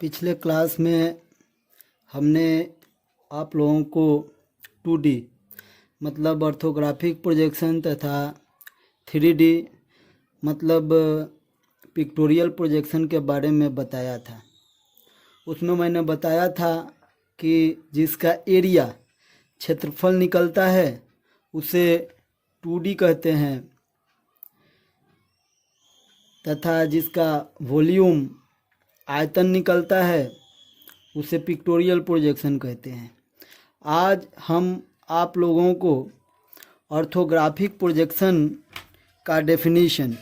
पिछले क्लास में हमने आप लोगों को 2D मतलब ऑर्थोग्राफिक प्रोजेक्शन तथा 3D मतलब पिक्टोरियल प्रोजेक्शन के बारे में बताया था। उसमें मैंने बताया था कि जिसका एरिया क्षेत्रफल निकलता है उसे 2D कहते हैं तथा जिसका वॉल्यूम आयतन निकलता है उसे पिक्टोरियल प्रोजेक्शन कहते हैं। आज हम आप लोगों को ऑर्थोग्राफिक प्रोजेक्शन का डेफिनीशन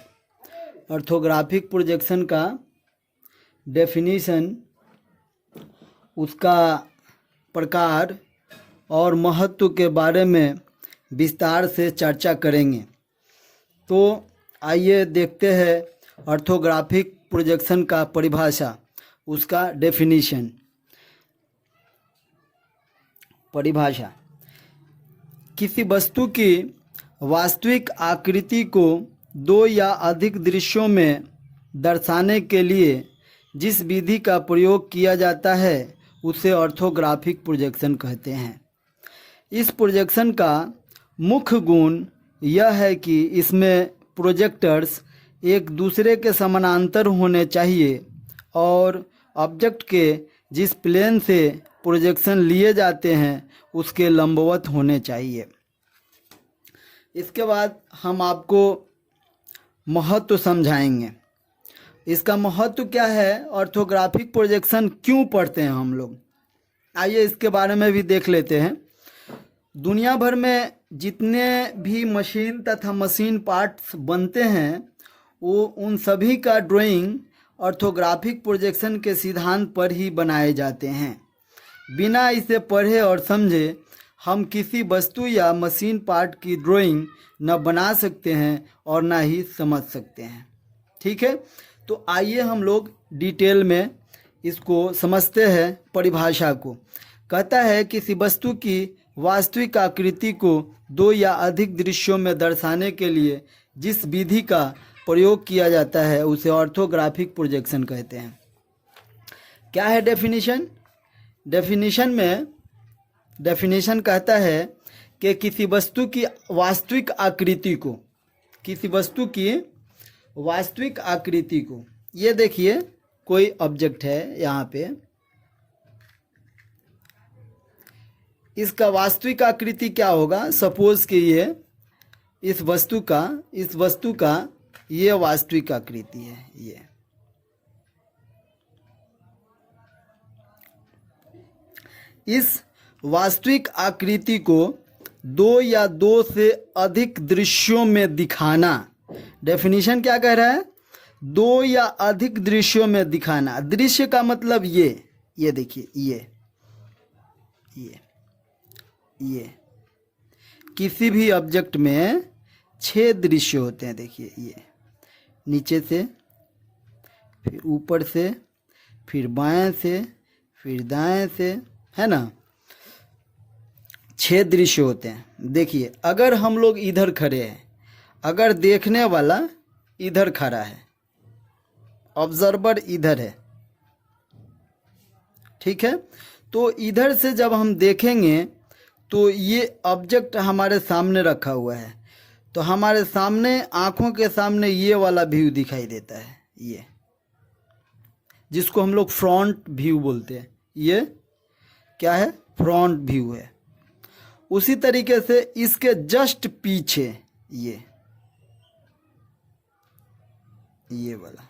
उसका प्रकार और महत्व के बारे में विस्तार से चर्चा करेंगे। तो आइए देखते हैं ऑर्थोग्राफिक प्रोजेक्शन का परिभाषा, उसका परिभाषा। किसी वस्तु की वास्तविक आकृति को दो या अधिक दृश्यों में दर्शाने के लिए जिस विधि का प्रयोग किया जाता है उसे ऑर्थोग्राफिक प्रोजेक्शन कहते हैं। इस प्रोजेक्शन का मुख्य गुण यह है कि इसमें प्रोजेक्टर्स एक दूसरे के समानांतर होने चाहिए और ऑब्जेक्ट के जिस प्लेन से प्रोजेक्शन लिए जाते हैं उसके लंबवत होने चाहिए। इसके बाद हम आपको महत्व समझाएंगे। इसका महत्व क्या है, ऑर्थोग्राफिक प्रोजेक्शन क्यों पढ़ते हैं हम लोग, आइए इसके बारे में भी देख लेते हैं। दुनिया भर में जितने भी मशीन तथा मशीन पार्ट्स बनते हैं वो उन सभी का ड्राइंग ऑर्थोग्राफिक प्रोजेक्शन के सिद्धांत पर ही बनाए जाते हैं। बिना इसे पढ़े और समझे हम किसी वस्तु या मशीन पार्ट की ड्राइंग न बना सकते हैं और ना ही समझ सकते हैं। ठीक है, तो आइए हम लोग डिटेल में इसको समझते हैं। परिभाषा को कहता है किसी वस्तु की वास्तविक आकृति को दो या अधिक दृश्यों में दर्शाने के लिए जिस विधि का प्रयोग किया जाता है उसे ऑर्थोग्राफिक प्रोजेक्शन कहते हैं। क्या है डेफिनेशन? डेफिनेशन कहता है कि किसी वस्तु की वास्तविक आकृति को ये देखिए कोई ऑब्जेक्ट है यहाँ पे, इसका वास्तविक आकृति क्या होगा। सपोज कि ये इस वस्तु का ये वास्तविक आकृति है। ये इस वास्तविक आकृति को दो या दो से अधिक दृश्यों में दिखाना। डेफिनेशन क्या कह रहा है? दो या अधिक दृश्यों में दिखाना। दृश्य का मतलब ये देखिए, ये किसी भी ऑब्जेक्ट में 6 दृश्य होते हैं। देखिए ये नीचे से, फिर ऊपर से, फिर बाएं से, फिर दाएं से, है ना, 6 दृश्य होते हैं। देखिए अगर हम लोग इधर खड़े हैं, अगर देखने वाला इधर खड़ा है, ऑब्जर्वर इधर है, ठीक है, तो इधर से जब हम देखेंगे तो ये ऑब्जेक्ट हमारे सामने रखा हुआ है, तो हमारे सामने आँखों के सामने ये वाला व्यू दिखाई देता है, ये जिसको हम लोग फ्रंट व्यू बोलते हैं। ये क्या है? फ्रंट व्यू है। उसी तरीके से इसके जस्ट पीछे ये वाला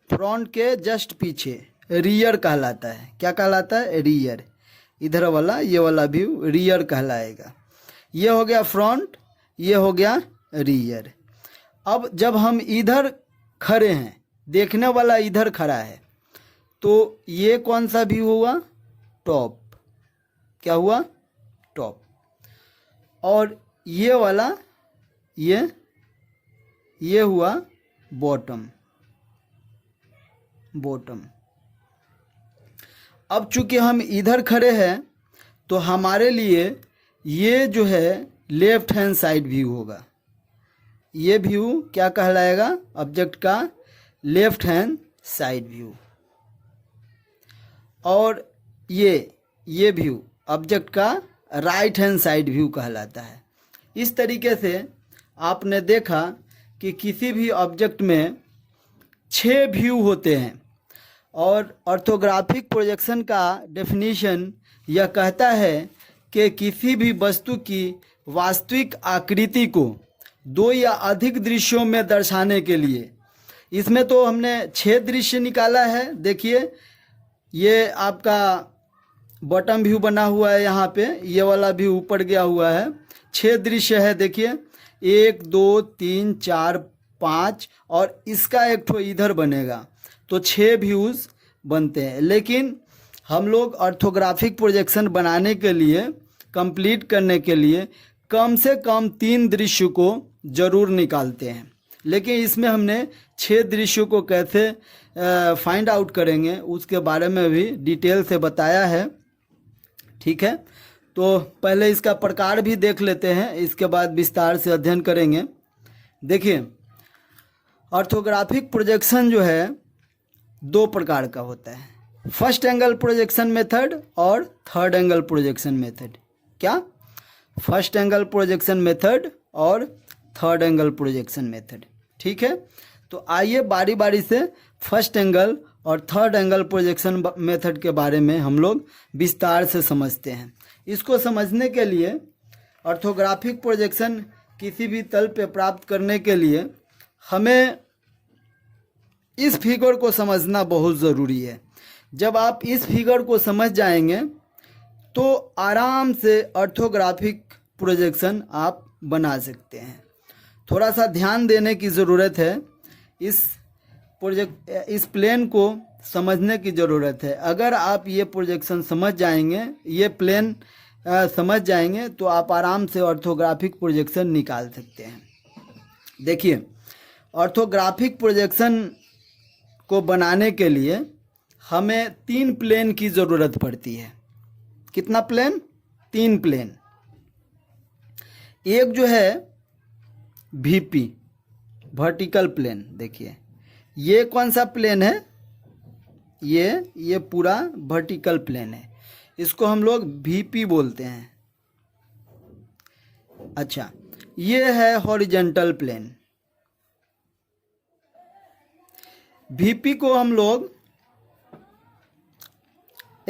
फ्रंट के जस्ट पीछे रियर कहलाता है। क्या कहलाता है? रियर। इधर वाला ये वाला व्यू रियर कहलाएगा। ये हो गया फ्रंट, ये हो गया रियर। अब जब हम इधर खड़े हैं, देखने वाला इधर खड़ा है, तो ये कौन सा व्यू हुआ? टॉप। क्या हुआ? टॉप। और ये वाला ये हुआ बॉटम। अब चूंकि हम इधर खड़े हैं तो हमारे लिए ये जो है लेफ्ट हैंड साइड व्यू होगा। ये व्यू क्या कहलाएगा? ऑब्जेक्ट का लेफ्ट हैंड साइड व्यू, और ये व्यू ऑब्जेक्ट का राइट हैंड साइड व्यू कहलाता है। इस तरीके से आपने देखा कि किसी भी ऑब्जेक्ट में 6 व्यू होते हैं, और ऑर्थोग्राफिक प्रोजेक्शन का डेफिनेशन यह कहता है कि किसी भी वस्तु की वास्तविक आकृति को 2 या अधिक दृश्यों में दर्शाने के लिए, इसमें तो हमने 6 दृश्य निकाला है। देखिए ये आपका बॉटम व्यू बना हुआ है, यहाँ पे ये वाला भी ऊपर गया हुआ है। 6 दृश्य है, देखिए 1 2 3 4 5, और इसका एक ठो इधर बनेगा, तो 6 व्यूज़ बनते हैं। लेकिन हम लोग ऑर्थोग्राफिक प्रोजेक्शन बनाने के लिए, कंप्लीट करने के लिए कम से कम 3 दृश्य को ज़रूर निकालते हैं। लेकिन इसमें हमने 6 दृश्यों को कैसे फाइंड आउट करेंगे उसके बारे में भी डिटेल से बताया है। ठीक है, तो पहले इसका प्रकार भी देख लेते हैं, इसके बाद विस्तार से अध्ययन करेंगे। देखिए ऑर्थोग्राफिक प्रोजेक्शन जो है 2 प्रकार का होता है, फर्स्ट एंगल प्रोजेक्शन मेथड और थर्ड एंगल प्रोजेक्शन मेथड। क्या? फर्स्ट एंगल प्रोजेक्शन मेथड और थर्ड एंगल प्रोजेक्शन मेथड। ठीक है, तो आइए बारी बारी से फर्स्ट एंगल और थर्ड एंगल प्रोजेक्शन मेथड के बारे में हम लोग विस्तार से समझते हैं। इसको समझने के लिए ऑर्थोग्राफिक प्रोजेक्शन किसी भी तल पे प्राप्त करने के लिए हमें इस फिगर को समझना बहुत ज़रूरी है। जब आप इस फिगर को समझ जाएंगे तो आराम से ऑर्थोग्राफिक प्रोजेक्शन आप बना सकते हैं। थोड़ा सा ध्यान देने की ज़रूरत है, इस प्लेन को समझने की ज़रूरत है। अगर आप ये प्रोजेक्शन समझ जाएंगे, ये प्लेन समझ जाएंगे, तो आप आराम से ऑर्थोग्राफिक प्रोजेक्शन निकाल सकते हैं। देखिए ऑर्थोग्राफिक प्रोजेक्शन को बनाने के लिए हमें 3 प्लेन की ज़रूरत पड़ती है। कितना प्लेन? 3 प्लेन। एक जो है VP, वर्टिकल प्लेन। देखिए ये कौन सा प्लेन है? ये पूरा वर्टिकल प्लेन है, इसको हम लोग VP बोलते हैं। अच्छा, ये है हॉरिजॉन्टल प्लेन। VP को हम लोग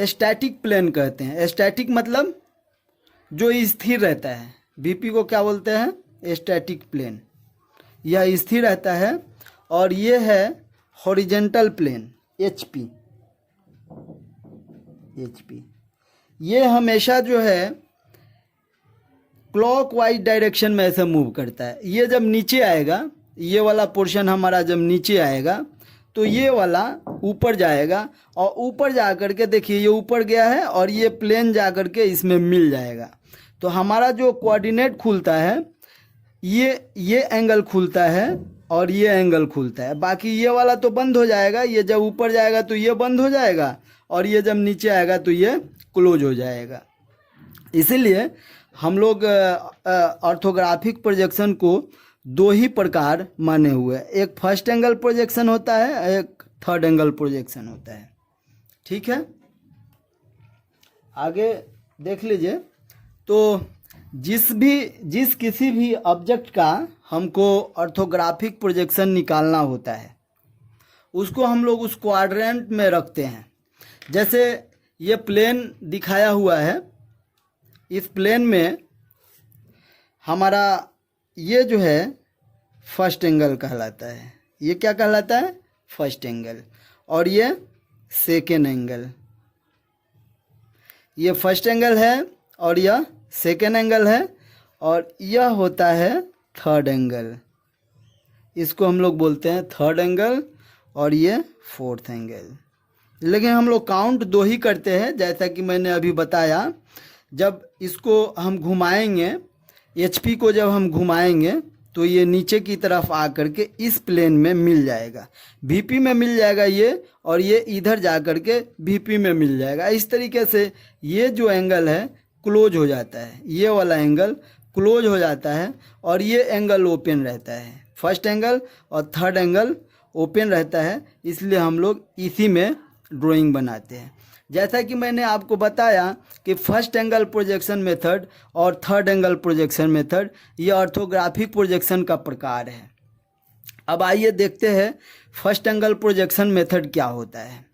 स्टैटिक प्लेन कहते हैं। स्टैटिक मतलब जो स्थिर रहता है। VP को क्या बोलते हैं? स्टैटिक प्लेन, यह स्थिर रहता है। और ये है हॉरिजॉन्टल प्लेन HP। ये हमेशा जो है क्लॉकवाइज डायरेक्शन में ऐसे मूव करता है। ये जब नीचे आएगा, ये वाला पोर्शन हमारा जब नीचे आएगा तो ये वाला ऊपर जाएगा, और ऊपर जा कर के देखिए ये ऊपर गया है और ये प्लेन जा कर के इसमें मिल जाएगा। तो हमारा जो कोऑर्डिनेट खुलता है, ये एंगल खुलता है और ये एंगल खुलता है। बाकी ये वाला तो बंद हो जाएगा। ये जब ऊपर जाएगा तो ये बंद हो जाएगा, और ये जब नीचे आएगा तो ये क्लोज हो जाएगा। इसीलिए हम लोग ऑर्थोग्राफिक प्रोजेक्शन को 2 ही प्रकार माने हुए हैं। एक फर्स्ट एंगल प्रोजेक्शन होता है, एक थर्ड एंगल प्रोजेक्शन होता है। ठीक है, आगे देख लीजिए। तो जिस किसी भी ऑब्जेक्ट का हमको ऑर्थोग्राफिक प्रोजेक्शन निकालना होता है, उसको हम लोग उस क्वाड्रेंट में रखते हैं। जैसे ये प्लेन दिखाया हुआ है, इस प्लेन में हमारा ये जो है फर्स्ट एंगल कहलाता है। ये क्या कहलाता है? First angle. और ये सेकेंड एंगल। ये फर्स्ट एंगल है और यह सेकेंड एंगल है, और यह होता है थर्ड एंगल। इसको हम लोग बोलते हैं थर्ड एंगल, और ये फोर्थ एंगल। लेकिन हम लोग काउंट 2 ही करते हैं, जैसा कि मैंने अभी बताया। जब इसको हम घुमाएंगे, HP को जब हम घुमाएंगे तो ये नीचे की तरफ आ करके इस प्लेन में मिल जाएगा, VP में मिल जाएगा ये, और ये इधर जा करके VP में मिल जाएगा। इस तरीके से ये जो एंगल है क्लोज हो जाता है, ये वाला एंगल क्लोज हो जाता है, और ये एंगल ओपन रहता है। फर्स्ट एंगल और थर्ड एंगल ओपन रहता है, इसलिए हम लोग इसी में ड्राइंग बनाते हैं। जैसा कि मैंने आपको बताया कि फर्स्ट एंगल प्रोजेक्शन मेथड और थर्ड एंगल प्रोजेक्शन मेथड ये ऑर्थोग्राफिक प्रोजेक्शन का प्रकार है। अब आइए देखते हैं फर्स्ट एंगल प्रोजेक्शन मेथड क्या होता है।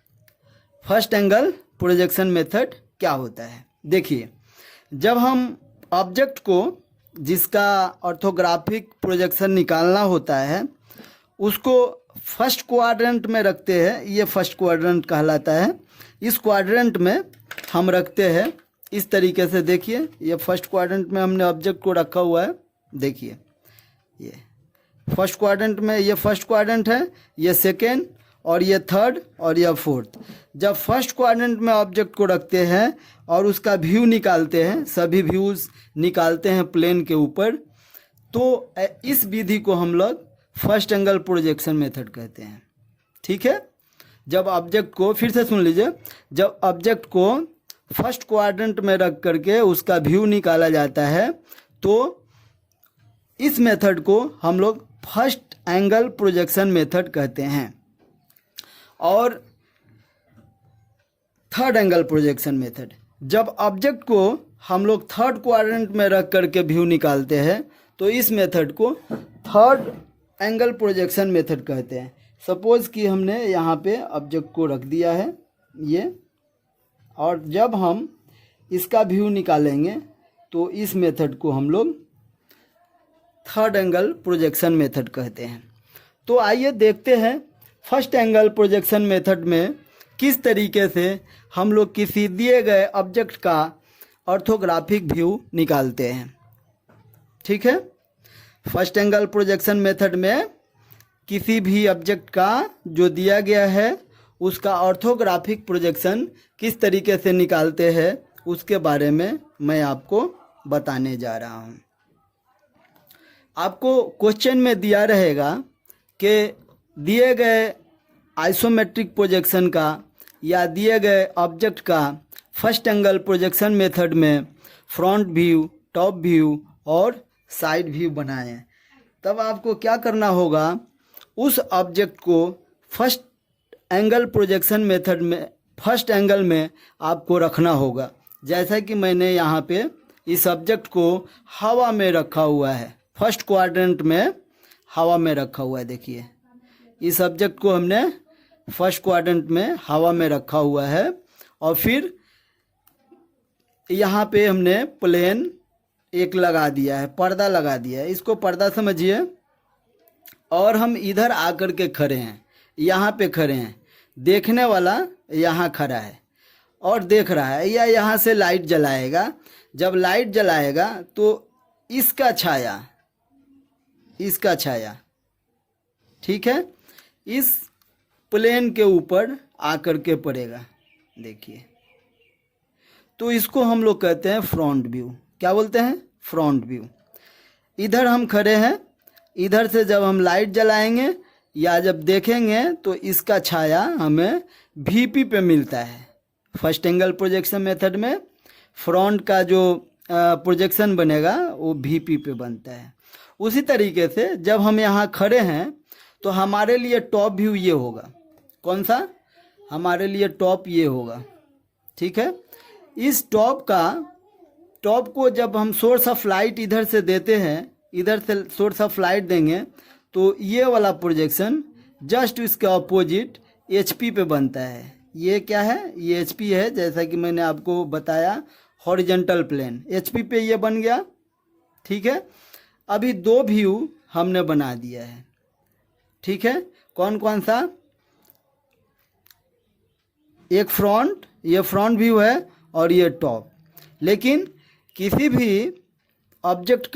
फर्स्ट एंगल प्रोजेक्शन मेथड क्या होता है, देखिए, जब हम ऑब्जेक्ट को जिसका ऑर्थोग्राफिक प्रोजेक्शन निकालना होता है उसको फर्स्ट क्वाड्रेंट में रखते हैं, ये फर्स्ट क्वाड्रेंट कहलाता है। इस क्वाड्रेंट में हम रखते हैं इस तरीके से, देखिए ये फर्स्ट क्वाड्रेंट में हमने ऑब्जेक्ट को रखा हुआ है। देखिए ये फर्स्ट क्वाड्रेंट में, ये फर्स्ट क्वाड्रेंट है, ये सेकेंड और ये थर्ड और ये फोर्थ। जब फर्स्ट क्वाड्रेंट में ऑब्जेक्ट को रखते हैं और उसका व्यू निकालते हैं, सभी व्यूज़ निकालते हैं प्लेन के ऊपर, तो इस विधि को हम लोग फर्स्ट एंगल प्रोजेक्शन मेथड कहते हैं। ठीक है, जब ऑब्जेक्ट को, फिर से सुन लीजिए, जब ऑब्जेक्ट को फर्स्ट क्वाड्रेंट में रख करके उसका व्यू निकाला जाता है तो इस मेथड को हम लोग फर्स्ट एंगल प्रोजेक्शन मेथड कहते हैं। और थर्ड एंगल प्रोजेक्शन मेथड, जब ऑब्जेक्ट को हम लोग थर्ड क्वाड्रेंट में रख करके व्यू निकालते हैं तो इस मेथड को थर्ड एंगल प्रोजेक्शन मेथड कहते हैं। सपोज कि हमने यहाँ पे ऑब्जेक्ट को रख दिया है ये, और जब हम इसका व्यू निकालेंगे तो इस मेथड को हम लोग थर्ड एंगल प्रोजेक्शन मेथड कहते हैं। तो आइए देखते हैं फर्स्ट एंगल प्रोजेक्शन मेथड में किस तरीके से हम लोग किसी दिए गए ऑब्जेक्ट का ऑर्थोग्राफिक व्यू निकालते हैं। ठीक है, फर्स्ट एंगल प्रोजेक्शन मेथड में किसी भी ऑब्जेक्ट का जो दिया गया है उसका ऑर्थोग्राफिक प्रोजेक्शन किस तरीके से निकालते हैं उसके बारे में मैं आपको बताने जा रहा हूँ। आपको क्वेश्चन में दिया रहेगा कि दिए गए आइसोमेट्रिक प्रोजेक्शन का या दिए गए ऑब्जेक्ट का फर्स्ट एंगल प्रोजेक्शन मेथड में फ्रंट व्यू, टॉप व्यू और साइड व्यू बनाएं। तब आपको क्या करना होगा, उस ऑब्जेक्ट को फर्स्ट एंगल प्रोजेक्शन मेथड में फर्स्ट एंगल में आपको रखना होगा। जैसा कि मैंने यहाँ पे इस ऑब्जेक्ट को हवा में रखा हुआ है, फर्स्ट क्वाड्रेंट में हवा में रखा हुआ है। देखिए इस ऑब्जेक्ट को हमने फर्स्ट क्वाड्रेंट में हवा में रखा हुआ है और फिर यहाँ पे हमने प्लेन एक लगा दिया है, पर्दा लगा दिया है, इसको पर्दा समझिए। और हम इधर आकर के खड़े हैं, यहाँ पे खड़े हैं, देखने वाला यहाँ खड़ा है और देख रहा है, या यहाँ से लाइट जलाएगा। जब लाइट जलाएगा तो इसका छाया, ठीक है, इस प्लेन के ऊपर आकर के पड़ेगा। देखिए, तो इसको हम लोग कहते हैं फ्रंट व्यू। क्या बोलते हैं? Front view. इधर हम खड़े हैं, इधर से जब हम लाइट जलाएंगे या जब देखेंगे तो इसका छाया हमें वीपी पे मिलता है। फर्स्ट एंगल प्रोजेक्शन मेथड में फ्रंट का जो प्रोजेक्शन बनेगा वो वीपी पे बनता है। उसी तरीके से जब हम यहाँ खड़े हैं तो हमारे लिए टॉप व्यू ये होगा। कौन सा? हमारे लिए टॉप ये होगा। ठीक है, इस टॉप को जब हम सोर्स ऑफ लाइट इधर से देते हैं, इधर से सोर्स ऑफ लाइट देंगे तो ये वाला प्रोजेक्शन जस्ट इसके ऑपोजिट एचपी पे बनता है। ये क्या है? ये एचपी है, जैसा कि मैंने आपको बताया, हॉरिजॉन्टल प्लेन एचपी पे ये बन गया। ठीक है, अभी दो व्यू हमने बना दिया है। ठीक है, कौन कौन सा? एक फ्रंट, ये फ्रंट व्यू है और ये टॉप। लेकिन किसी भी ऑब्जेक्ट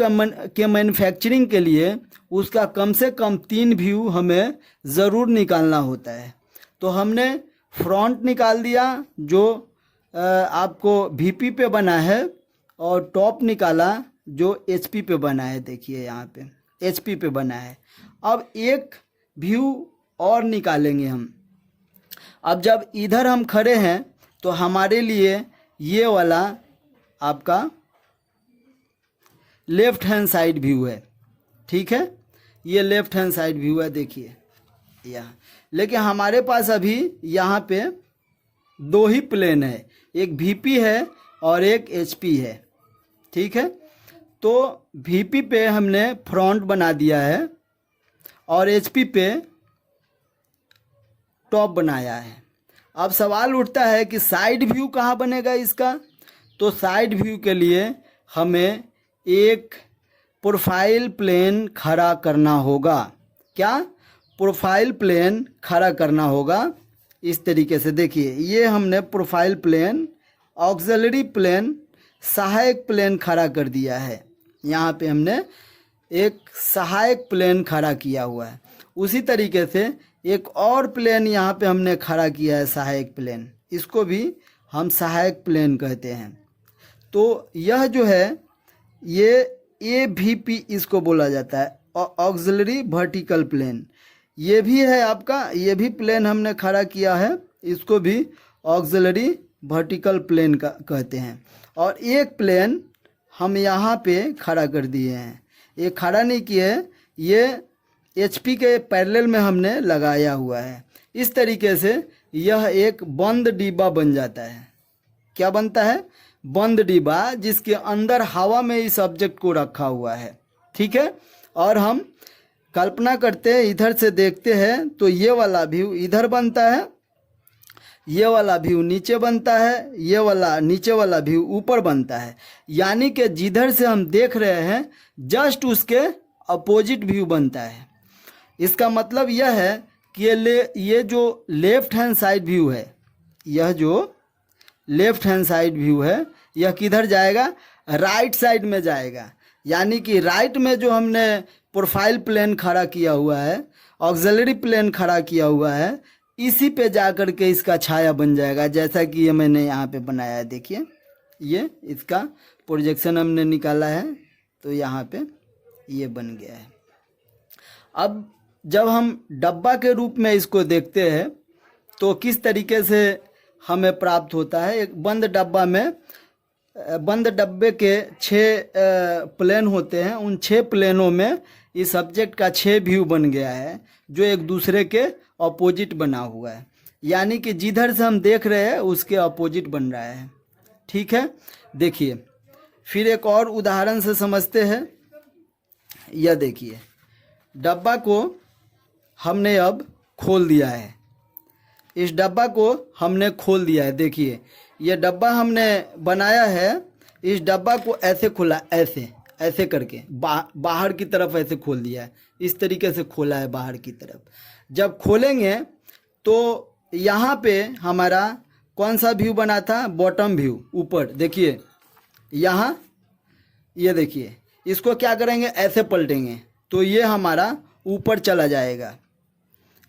के मैन्युफैक्चरिंग के लिए उसका कम से कम 3 व्यू हमें ज़रूर निकालना होता है। तो हमने फ्रंट निकाल दिया जो आपको वीपी पे बना है, और टॉप निकाला जो एचपी पे बना है। देखिए यहाँ पे एचपी पे बना है। अब एक व्यू और निकालेंगे हम। अब जब इधर हम खड़े हैं तो हमारे लिए ये वाला आपका लेफ्ट हैंड साइड व्यू है। ठीक है, ये लेफ्ट हैंड साइड व्यू है। देखिए यहाँ, लेकिन हमारे पास अभी यहाँ पे दो ही प्लेन है, एक वीपी है और एक एचपी है। ठीक है, तो वीपी पे हमने फ्रंट बना दिया है और एचपी पे टॉप बनाया है। अब सवाल उठता है कि साइड व्यू कहाँ बनेगा इसका। तो साइड व्यू के लिए हमें एक प्रोफाइल प्लेन खड़ा करना होगा। क्या? प्रोफाइल प्लेन खड़ा करना होगा। इस तरीके से देखिए, ये हमने प्रोफाइल प्लेन, ऑक्सिलरी प्लेन, सहायक प्लेन खड़ा कर दिया है। यहाँ पे हमने एक सहायक प्लेन खड़ा किया हुआ है। उसी तरीके से एक और प्लेन यहाँ पे हमने खड़ा किया है, सहायक प्लेन, इसको भी हम सहायक प्लेन कहते हैं। तो यह जो है ये AVP इसको बोला जाता है, ऑक्सिलरी वर्टिकल प्लेन। ये भी है आपका, ये भी प्लेन हमने खड़ा किया है, इसको भी ऑक्सिलरी वर्टिकल प्लेन का कहते हैं। और एक प्लेन हम यहाँ पे खड़ा कर दिए हैं, ये खड़ा नहीं किए, ये HP के पैरेलल में हमने लगाया हुआ है। इस तरीके से यह एक बंद डिब्बा बन जाता है। क्या बनता है? बंद डिब्बा, जिसके अंदर हवा में इस ऑब्जेक्ट को रखा हुआ है। ठीक है, और हम कल्पना करते हैं, इधर से देखते हैं तो ये वाला व्यू इधर बनता है, ये वाला व्यू नीचे बनता है, ये वाला नीचे वाला व्यू ऊपर बनता है। यानी कि जिधर से हम देख रहे हैं जस्ट उसके अपोजिट व्यू बनता है। इसका मतलब यह है कि ये जो लेफ्ट हैंड साइड व्यू है, यह जो लेफ्ट हैंड साइड व्यू है, यह किधर जाएगा? राइट साइड में जाएगा। यानी कि राइट में जो हमने प्रोफाइल प्लेन खड़ा किया हुआ है, ऑक्सिलरी प्लेन खड़ा किया हुआ है, इसी पे जा कर के इसका छाया बन जाएगा। जैसा कि ये मैंने यहाँ पे बनाया है, देखिए, ये इसका प्रोजेक्शन हमने निकाला है, तो यहाँ पे ये बन गया है। अब जब हम डब्बा के रूप में इसको देखते हैं तो किस तरीके से हमें प्राप्त होता है। एक बंद डब्बा में, बंद डब्बे के 6 प्लेन होते हैं, उन 6 प्लेनों में इस सब्जेक्ट का 6 व्यू बन गया है, जो एक दूसरे के अपोजिट बना हुआ है। यानी कि जिधर से हम देख रहे हैं उसके अपोजिट बन रहा है। ठीक है, देखिए फिर एक और उदाहरण से समझते हैं। यह देखिए, डब्बा को हमने अब खोल दिया है, इस डब्बा को हमने खोल दिया है। देखिए, ये डब्बा हमने बनाया है, इस डब्बा को ऐसे खोला, ऐसे ऐसे करके बाहर की तरफ ऐसे खोल दिया है, इस तरीके से खोला है बाहर की तरफ। जब खोलेंगे तो यहाँ पे हमारा कौन सा व्यू बना था? बॉटम व्यू, ऊपर। देखिए यहाँ, ये देखिए, इसको क्या करेंगे? ऐसे पलटेंगे तो ये हमारा ऊपर चला जाएगा।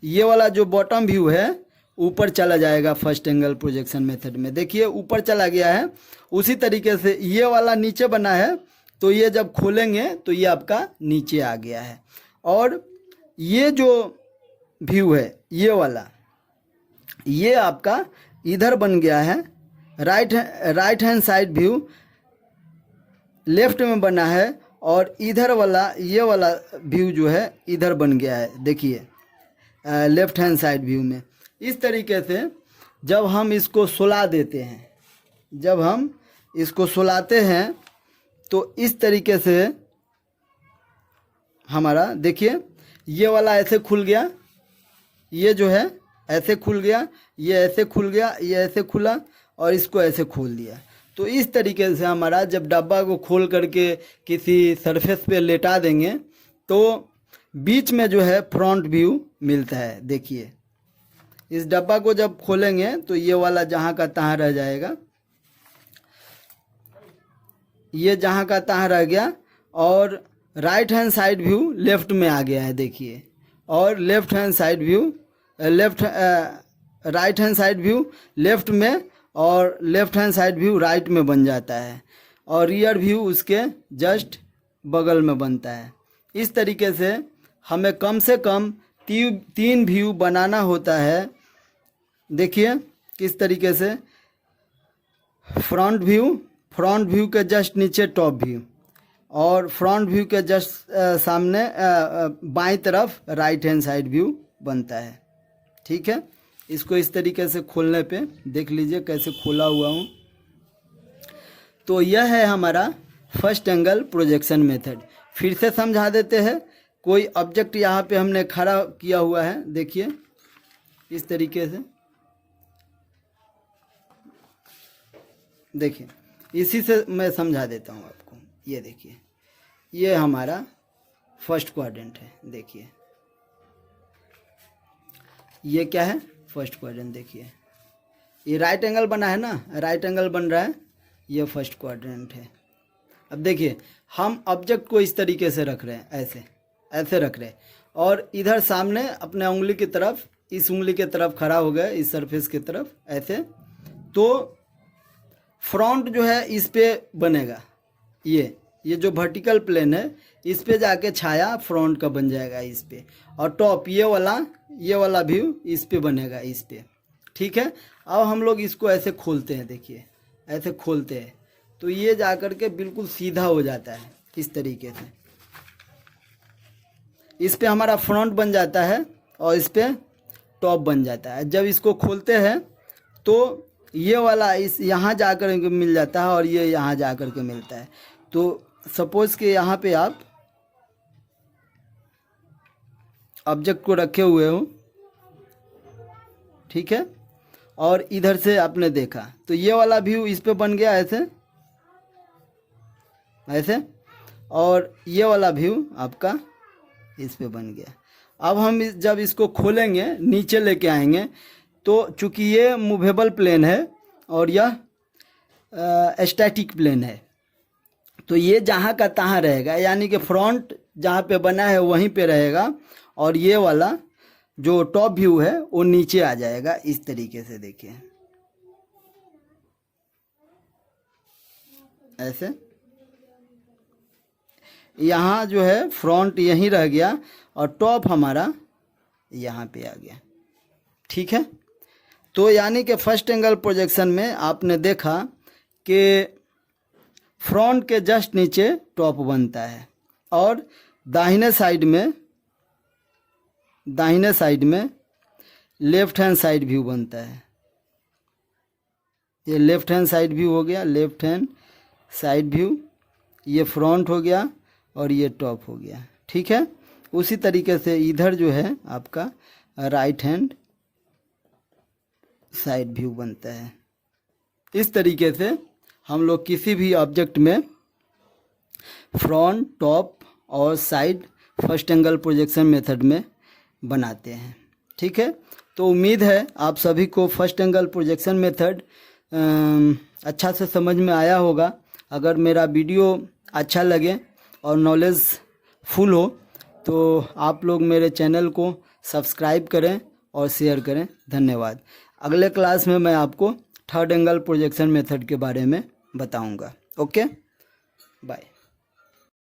ये वाला जो बॉटम व्यू है ऊपर चला जाएगा फर्स्ट एंगल प्रोजेक्शन मेथड में। देखिए ऊपर चला गया है। उसी तरीके से ये वाला नीचे बना है, तो ये जब खोलेंगे तो ये आपका नीचे आ गया है। और ये जो व्यू है, ये वाला, ये आपका इधर बन गया है। Right hand side view left में बना है, और इधर वाला, ये वाला व्यू जो है इधर बन गया है। देखिए लेफ्ट हैंड साइड व्यू में। इस तरीके से जब हम इसको सुला देते हैं, जब हम इसको सुलाते हैं तो इस तरीके से हमारा, देखिए ये वाला ऐसे खुल गया, ये जो है ऐसे खुल गया, ये ऐसे खुल गया, ये ऐसे खुला, और इसको ऐसे खोल दिया। तो इस तरीके से हमारा जब डब्बा को खोल करके किसी सरफेस पे लेटा देंगे तो बीच में जो है फ्रंट व्यू मिलता है। देखिए इस डब्बा को जब खोलेंगे तो ये वाला जहाँ का तहाँ रह जाएगा, ये जहाँ का तहाँ रह गया, और right hand side view left में आ गया है। देखिए, और left hand side view right hand side view left में, और left hand side view right में बन जाता है, और रियर व्यू उसके जस्ट बगल में बनता है। इस तरीके से हमें कम से कम 3 व्यू बनाना होता है। देखिए किस तरीके से, फ्रंट व्यू के जस्ट नीचे टॉप व्यू, और फ्रंट व्यू के जस्ट सामने बाईं तरफ राइट हैंड साइड व्यू बनता है। ठीक है, इसको इस तरीके से खोलने पे देख लीजिए कैसे खोला हुआ हूँ। तो यह है हमारा फर्स्ट एंगल प्रोजेक्शन मेथड। फिर से समझा देते हैं। कोई ऑब्जेक्ट यहाँ पे हमने खड़ा किया हुआ है, देखिए इस तरीके से, देखिए इसी से मैं समझा देता हूँ आपको। ये देखिए, ये हमारा फर्स्ट क्वाड्रेंट है। देखिए ये क्या है, फर्स्ट क्वाड्रेंट। देखिए ये राइट एंगल बना है ना, राइट एंगल बन रहा है, ये फर्स्ट क्वाड्रेंट है। अब देखिए हम ऑब्जेक्ट को इस तरीके से रख रहे हैं, ऐसे ऐसे रख रहे हैं, और इधर सामने अपने उंगली की तरफ, इस उंगली की तरफ खड़ा हो गया, इस सरफेस की तरफ ऐसे। तो फ्रंट जो है इस पे बनेगा, ये जो वर्टिकल प्लेन है इस पे जाके छाया फ्रंट का बन जाएगा इस पे, और टॉप ये वाला व्यू इस पे बनेगा, इस पे। ठीक है, अब हम लोग इसको ऐसे खोलते हैं, देखिए ऐसे खोलते हैं तो ये जाकर के बिल्कुल सीधा हो जाता है इस तरीके से। इस पे हमारा फ्रंट बन जाता है और इस पे टॉप बन जाता है। जब इसको खोलते हैं तो ये वाला इस यहाँ जा कर के मिल जाता है और ये यहाँ जा कर के मिलता है। तो सपोज कि यहाँ पे आप ऑब्जेक्ट को रखे हुए हो, ठीक है, और इधर से आपने देखा तो ये वाला व्यू इस पे बन गया ऐसे ऐसे, और ये वाला व्यू आपका इस पे बन गया। अब हम जब इसको खोलेंगे, नीचे लेके आएंगे, तो चूंकि ये मूवेबल प्लेन है और यह स्टैटिक प्लेन है, तो ये जहाँ का तहाँ रहेगा, यानी कि फ्रंट जहाँ पे बना है वहीं पे रहेगा, और ये वाला जो टॉप व्यू है वो नीचे आ जाएगा इस तरीके से। देखिए ऐसे, यहाँ जो है फ्रंट यहीं रह गया और टॉप हमारा यहाँ पे आ गया। ठीक है, तो यानी कि फर्स्ट एंगल प्रोजेक्शन में आपने देखा कि फ्रंट के जस्ट नीचे टॉप बनता है, और दाहिने साइड में लेफ्ट हैंड साइड व्यू बनता है। ये लेफ्ट हैंड साइड व्यू हो गया, लेफ्ट हैंड साइड व्यू, ये फ्रंट हो गया और ये टॉप हो गया। ठीक है, उसी तरीके से इधर जो है आपका राइट हैंड साइड व्यू बनता है। इस तरीके से हम लोग किसी भी ऑब्जेक्ट में फ्रंट, टॉप और side first angle projection method में बनाते हैं। ठीक है, तो उम्मीद है आप सभी को फर्स्ट एंगल प्रोजेक्शन मेथड अच्छा से समझ में आया होगा। अगर मेरा वीडियो अच्छा लगे और नॉलेज फुल हो तो आप लोग मेरे चैनल को सब्सक्राइब करें और शेयर करें। धन्यवाद। अगले क्लास में मैं आपको थर्ड एंगल प्रोजेक्शन मेथड के बारे में बताऊंगा। Okay, bye.